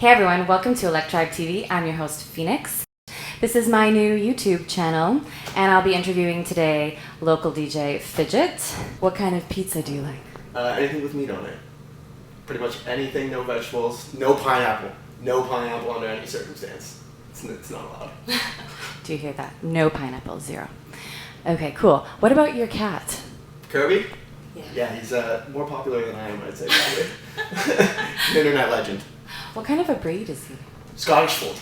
Hey everyone, welcome to Elektribe TV. I'm your host, Phoenix. This is my new YouTube channel, and I'll be interviewing today local DJ Fidget. What kind of pizza do you like? Anything with meat on it. Pretty much anything, no vegetables, no pineapple. No pineapple under any circumstance. It's not allowed. Do you hear that? No pineapple, zero. Okay, cool. What about your cat? Kirby? Yeah, he's more popular than I am, I'd say, probably. An internet legend. What kind of a breed is he? Scottish Fold.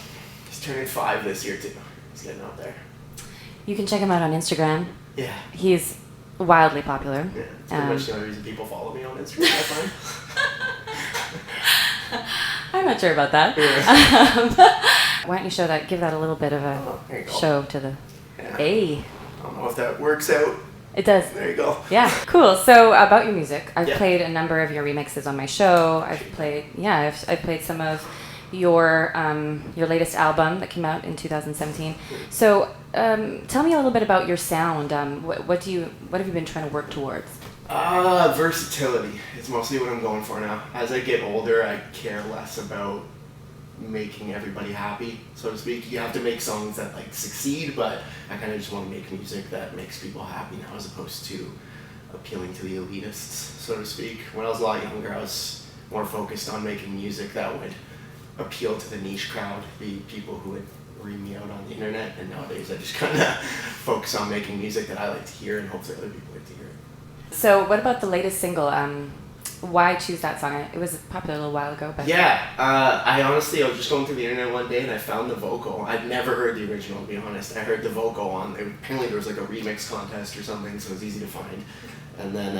He's turning 5 this year, too. He's getting out there. You can check him out on Instagram. Yeah. He's wildly popular. Yeah, it's pretty much the only reason people follow me on Instagram, I find. I'm not sure about that. Yeah. Why don't you give that a little bit of a show to the... Yeah. Hey. I don't know if that works out. It does. There you go. Yeah, cool. So about your music, I've Yeah. played a number of your remixes on my show. I've played some of your latest album that came out in 2017. So tell me a little bit about your sound. What have you been trying to work towards? Versatility is mostly what I'm going for now. As I get older, I care less about making everybody happy, so to speak. You have to make songs that succeed, but I kind of just want to make music that makes people happy now, as opposed to appealing to the elitists, so to speak. When I was a lot younger, I was more focused on making music that would appeal to the niche crowd, the people who would read me out on the internet, and nowadays I just kind of focus on making music that I like to hear and hopefully other people like to hear it. So what about the latest single? Why choose that song? It was popular a little while ago, but... Yeah, I was just going through the internet one day and I found the vocal. I'd never heard the original, to be honest. I heard the vocal apparently there was a remix contest or something, so it was easy to find. And then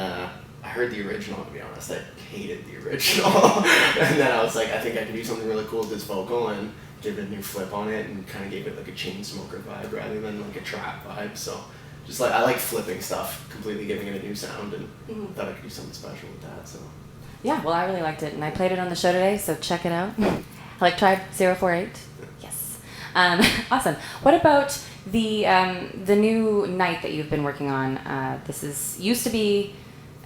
I heard the original, to be honest. I hated the original. And then I was like, I think I can do something really cool with this vocal and give it a new flip on it, and kind of gave it a Chainsmoker vibe rather than a trap vibe. So just I like flipping stuff, completely giving it a new sound, and thought I could do something special with that. So yeah, well, I really liked it, and I played it on the show today, so check it out. Elektribe 048. Yes. Awesome. What about the new night that you've been working on? This used to be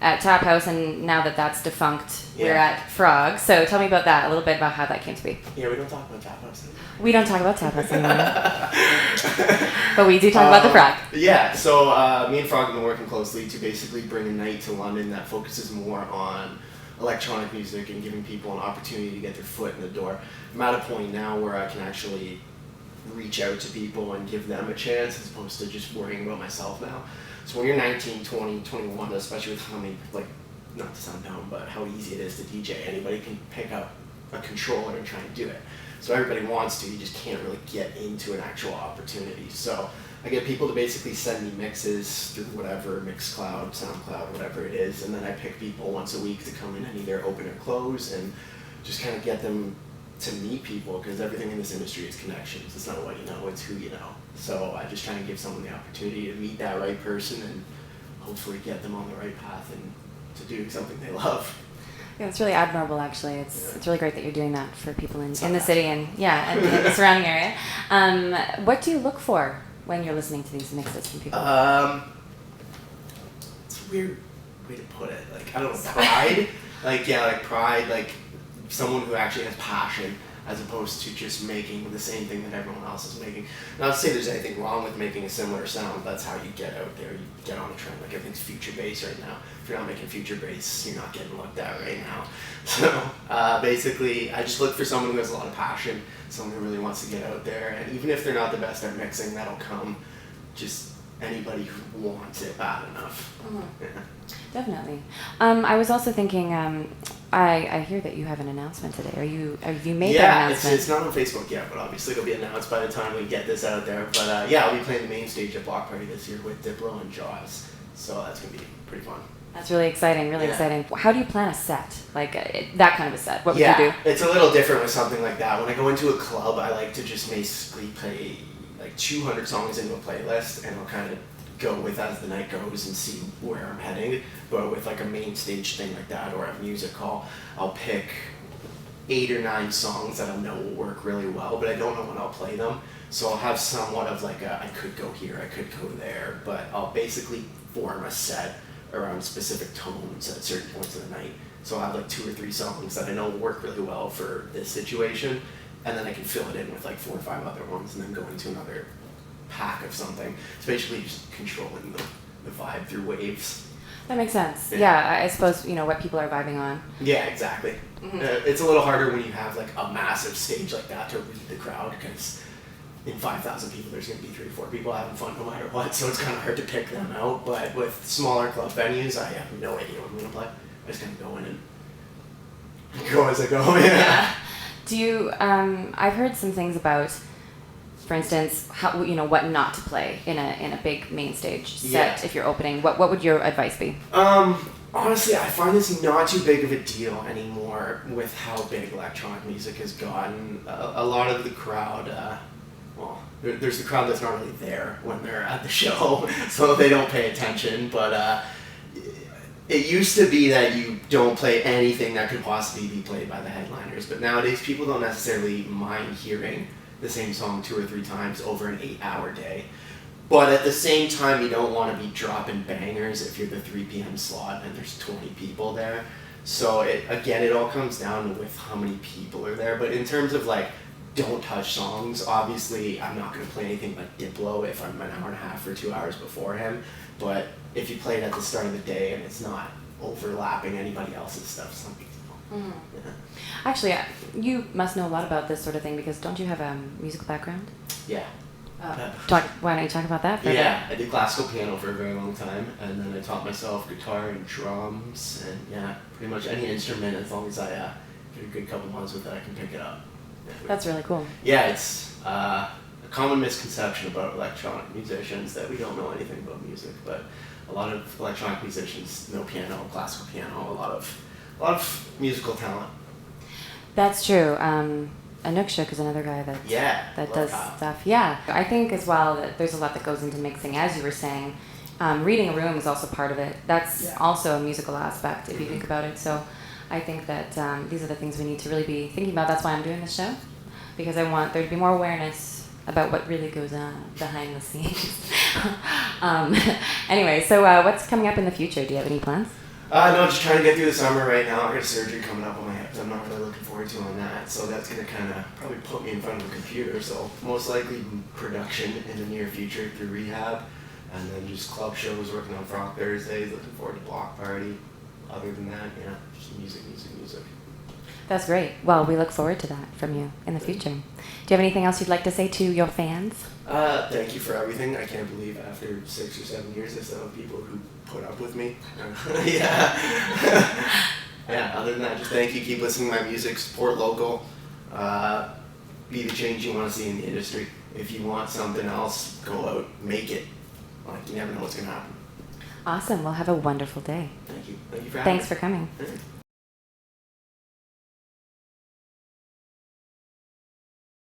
at Tap House, and now that's defunct, we're at Frog. So tell me about that, a little bit about how that came to be. Yeah, we don't talk about Tap House anymore. We don't talk about Tap House anymore. But we do talk about the Frog. Yeah, so me and Frog have been working closely to basically bring a night to London that focuses more on electronic music and giving people an opportunity to get their foot in the door. I'm at a point now where I can actually reach out to people and give them a chance as opposed to just worrying about myself now. So when you're 19, 20, 21, especially with how many, not to sound dumb, but how easy it is to DJ, anybody can pick up a controller and try and do it. So everybody wants to, you just can't really get into an actual opportunity. So I get people to basically send me mixes through whatever, Mixcloud, SoundCloud, whatever it is, and then I pick people once a week to come in and either open or close and just kind of get them to meet people, because everything in this industry is connections. It's not what you know, it's who you know. So I just try and give someone the opportunity to meet that right person and hopefully get them on the right path and to do something they love. Yeah, it's really admirable, actually. It's really great that you're doing that for people in the city and in the surrounding area. What do you look for when you're listening to these mixes from people? It's a weird way to put it. I don't know, pride. Pride, someone who actually has passion as opposed to just making the same thing that everyone else is making. Not to say there's anything wrong with making a similar sound, that's how you get out there, you get on a trend. Everything's future bass right now. If you're not making future bass, you're not getting looked at right now. So basically, I just look for someone who has a lot of passion, someone who really wants to get out there, and even if they're not the best at mixing, that'll come. Just anybody who wants it bad enough. Mm-hmm. Yeah. Definitely. I was also thinking, I hear that you have an announcement today. Have you made that announcement? Yeah, it's not on Facebook yet, but obviously it'll be announced by the time we get this out there. But I'll be playing the main stage at Block Party this year with Diplo and Jaws, so that's going to be pretty fun. That's really exciting, exciting. How do you plan a set? That kind of a set? What would you do? It's a little different with something like that. When I go into a club, I like to just basically play 200 songs into a playlist, and I'll kind of go with as the night goes and see where I'm heading. But with a main stage thing like that, or a music hall, I'll pick 8 or 9 songs that I know will work really well, but I don't know when I'll play them. So I'll have somewhat of I could go here, I could go there, but I'll basically form a set around specific tones at certain points of the night. So I have like 2 or 3 songs that I know work really well for this situation, and then I can fill it in with like 4 or 5 other ones, and then go into another pack of something. It's basically just controlling the vibe through waves. That makes sense. Yeah, I suppose, what people are vibing on. Yeah, exactly. It's a little harder when you have like a massive stage like that to read the crowd, because in 5,000 people there's going to be 3 or 4 people having fun no matter what, so it's kind of hard to pick them out. But with smaller club venues, I have no idea what I'm going to play. I just kind of go in and go as I go. Yeah. Do you, I've heard some things about, for instance, how, what not to play in a big main stage set if you're opening. What would your advice be? Honestly, I find this not too big of a deal anymore with how big electronic music has gotten. A lot of the crowd, there's the crowd that's not really there when they're at the show, so they don't pay attention, but it used to be that you don't play anything that could possibly be played by the headliners, but nowadays people don't necessarily mind hearing the same song 2 or 3 times over an 8-hour day. But at the same time, you don't want to be dropping bangers if you're the 3 p.m. slot and there's 20 people there. So it all comes down to with how many people are there. But in terms of like, don't touch songs, obviously I'm not going to play anything like Diplo if I'm an hour and a half or 2 hours before him. But if you play it at the start of the day and it's not overlapping anybody else's stuff, some people. Yeah. Actually, you must know a lot about this sort of thing, because don't you have a musical background? Yeah. Why don't you talk about that for a bit? Yeah, I did classical piano for a very long time, and then I taught myself guitar and drums, and pretty much any instrument, as long as I get a good couple months with it, I can pick it up. That's really cool. Yeah, it's a common misconception about electronic musicians that we don't know anything about music, but a lot of electronic musicians know piano, classical piano, a lot of musical talent. That's true. Anukshuk is another guy that does stuff. Yeah, I think as well that there's a lot that goes into mixing, as you were saying. Reading a room is also part of it. That's also a musical aspect if you think about it. So I think that these are the things we need to really be thinking about. That's why I'm doing this show, because I want there to be more awareness about what really goes on behind the scenes. Anyway, so what's coming up in the future? Do you have any plans? No, just trying to get through the summer right now. I got a surgery coming up on my hip that I'm not really looking forward to on that. So that's going to kind of probably put me in front of a computer. So most likely production in the near future through rehab. And then just club shows, working on Frog Thursdays, looking forward to Block Party. Other than that, just music. That's great. Well, we look forward to that from you in the future. Do you have anything else you'd like to say to your fans? Thank you for everything. I can't believe after 6 or 7 years I still have people who put up with me. Other than that, just thank you. Keep listening to my music. Support local. Be the change you want to see in the industry. If you want something else, go out, make it. You never know what's going to happen. Awesome. Well, have a wonderful day. Thank you. Thank you for having me. Thanks for coming.